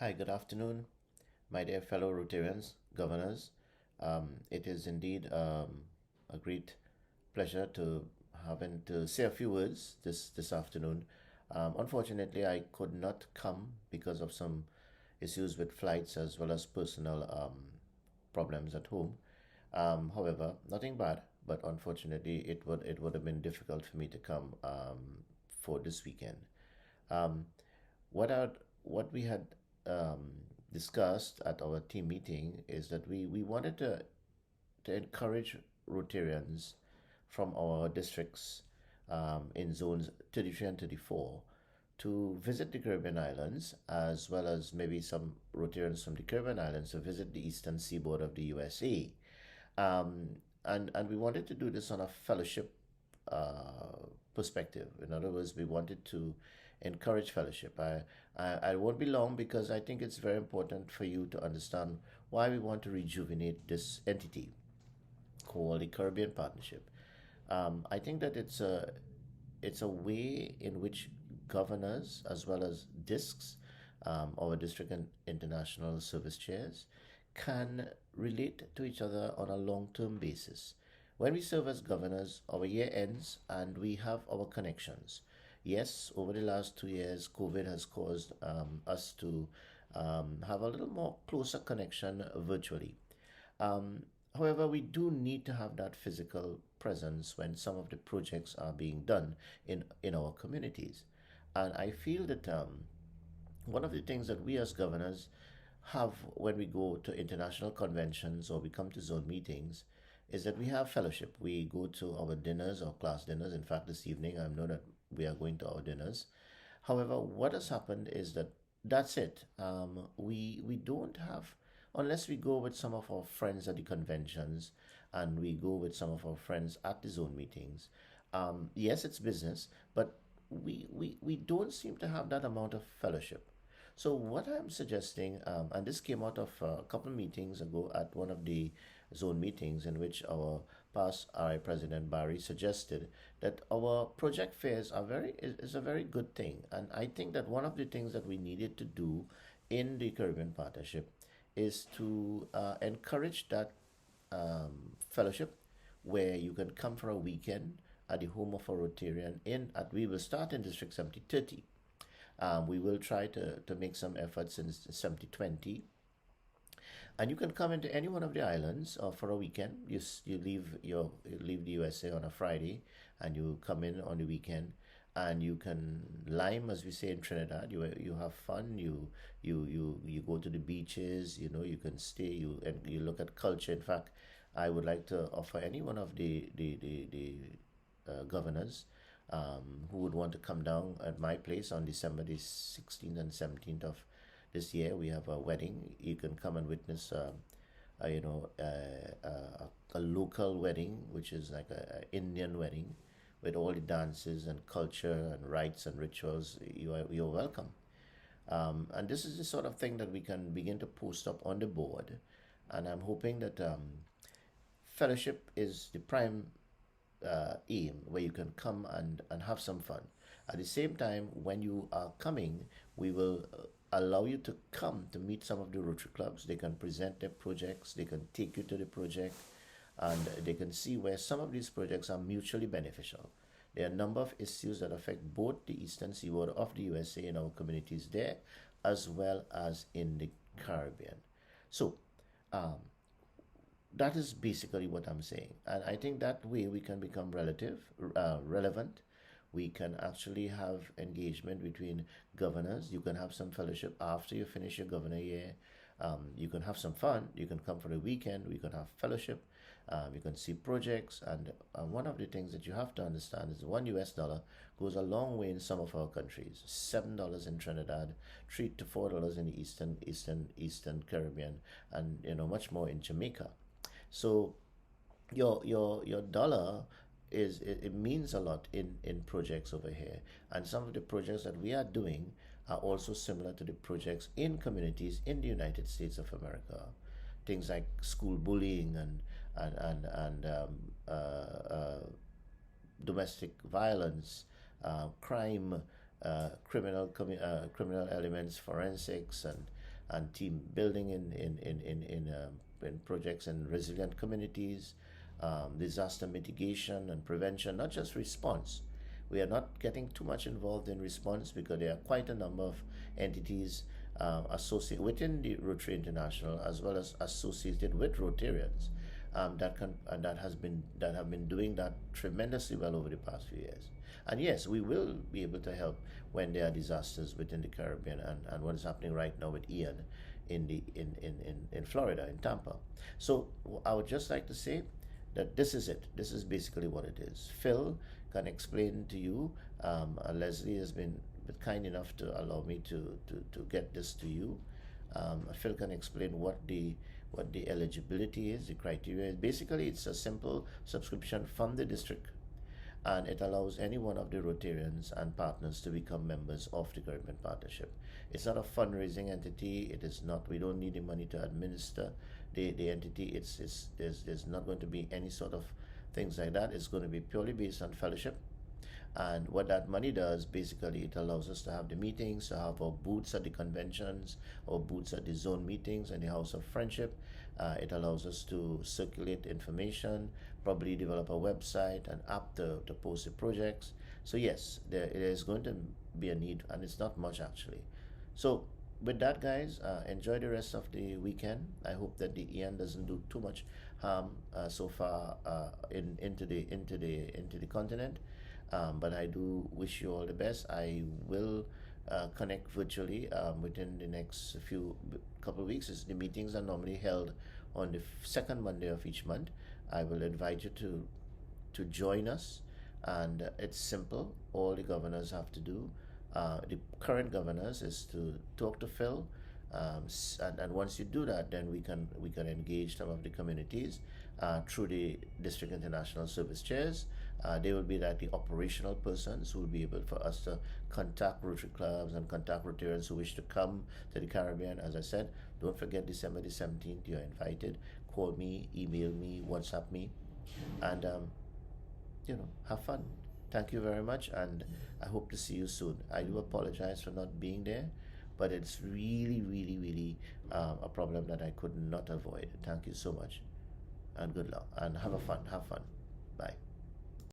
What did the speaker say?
Hi, good afternoon, my dear fellow Rotarians, governors. It is indeed a great pleasure to having to say a few words this afternoon. Unfortunately, I could not come because of some issues with flights as well as personal problems at home. However, nothing bad, but unfortunately, it would have been difficult for me to come for this weekend. Um, what our, what we had um, discussed at our team meeting is that we wanted to encourage Rotarians from our districts in zones 33 and 34 to visit the Caribbean islands, as well as maybe some Rotarians from the Caribbean islands to visit the eastern seaboard of the USA. Um, and we wanted to do this on a fellowship perspective. In other words, we wanted to encourage fellowship. I won't be long because I think it's very important for you to understand why we want to rejuvenate this entity called the Caribbean Partnership. I think that it's a way in which governors as well as DISCs, our district and international service chairs, can relate to each other on a long-term basis. When we serve as governors, our year ends and we have our connections. Yes, over the last 2 years, COVID has caused us to have a little more closer connection virtually. Um, However, we do need to have that physical presence when some of the projects are being done in our communities. And I feel that one of the things that we as governors have when we go to international conventions or we come to zone meetings is that we have fellowship. We go to our dinners or class dinners. In fact, this evening I know that we are going to our dinners. However, what has happened is that that's it. We don't have, unless we go with some of our friends at the conventions and we go with some of our friends at the zone meetings. Yes, it's business, but we don't seem to have that amount of fellowship. So what I'm suggesting, and this came out of a couple meetings ago at one of the zone meetings in which our past RI President Barry suggested that our project fairs is a very good thing. And I think that one of the things that we needed to do in the Caribbean Partnership is to encourage that fellowship where you can come for a weekend at the home of a Rotarian in at we will start in District 7030. We will try to make some efforts in 7020. And you can come into any one of the islands for a weekend. You leave the USA on a Friday, and you come in on the weekend, and you can lime, as we say in Trinidad. You have fun. You go to the beaches. You can stay. You look at culture. In fact, I would like to offer any one of the governors who would want to come down at my place on December the 16th and 17th of this year. We have a wedding. You can come and witness, a local wedding, which is like a Indian wedding with all the dances and culture and rites and rituals. You're welcome. And this is the sort of thing that we can begin to post up on the board. And I'm hoping that fellowship is the prime aim where you can come and have some fun. At the same time, when you are coming, we will allow you to come to meet some of the Rotary clubs. They can present their projects, they can take you to the project, and they can see where some of these projects are mutually beneficial. There are a number of issues that affect both the eastern seaboard of the USA and our communities there, as well as in the Caribbean. So, um, that is basically what I'm saying. And I think that way we can become relevant. We can actually have engagement between governors. You can have some fellowship after you finish your governor year. You can have some fun. You can come for a weekend. We can have fellowship. You can see projects. And one of the things that you have to understand is $1 goes a long way in some of our countries. $7 in Trinidad, $3 to $4 in the eastern Caribbean, and much more in Jamaica. So your dollar it means a lot in projects over here, and some of the projects that we are doing are also similar to the projects in communities in the United States of America. Things like school bullying and domestic violence, crime, criminal elements, forensics, and and team building in projects in resilient communities, disaster mitigation and prevention, not just response. We are not getting too much involved in response because there are quite a number of entities associated within the Rotary International as well as associated with Rotarians that have been doing that tremendously well over the past few years. And yes, we will be able to help when there are disasters within the Caribbean and what is happening right now with Ian in Florida, in Tampa. So I would just like to say that this is it. This is basically what it is. Phil can explain to you. Leslie has been kind enough to allow me to get this to you. Phil can explain what the eligibility is, the criteria is. Basically, it's a simple subscription from the district, and it allows any one of the Rotarians and partners to become members of the Caribbean Partnership. It's not a fundraising entity. It is not. We don't need the money to administer the entity. There's not going to be any sort of things like that. It's going to be purely based on fellowship. And what that money does, basically, it allows us to have the meetings, to have our booths at the conventions, or booths at the zone meetings and the House of Friendship. It allows us to circulate information, probably develop a website, an app to post the projects. So yes, there is going to be a need, and it's not much actually. So with that, guys, enjoy the rest of the weekend. I hope that the Ian doesn't do too much harm so far into the continent. But I do wish you all the best. I will connect virtually within the next couple of weeks. The meetings are normally held on the second Monday of each month. I will invite you to join us, and it's simple. All the governors have to do, the current governors, is to talk to Phil, and once you do that, then we can engage some of the communities through the district international service chairs. They will be like the operational persons who will be able for us to contact Rotary clubs and contact Rotarians who wish to come to the Caribbean. As I said, don't forget December the 17th, you're invited. Call me, email me, WhatsApp me, and have fun. Thank you very much, and I hope to see you soon. I do apologize for not being there, but it's really, really, really a problem that I could not avoid. Thank you so much, and good luck, and have fun. Bye.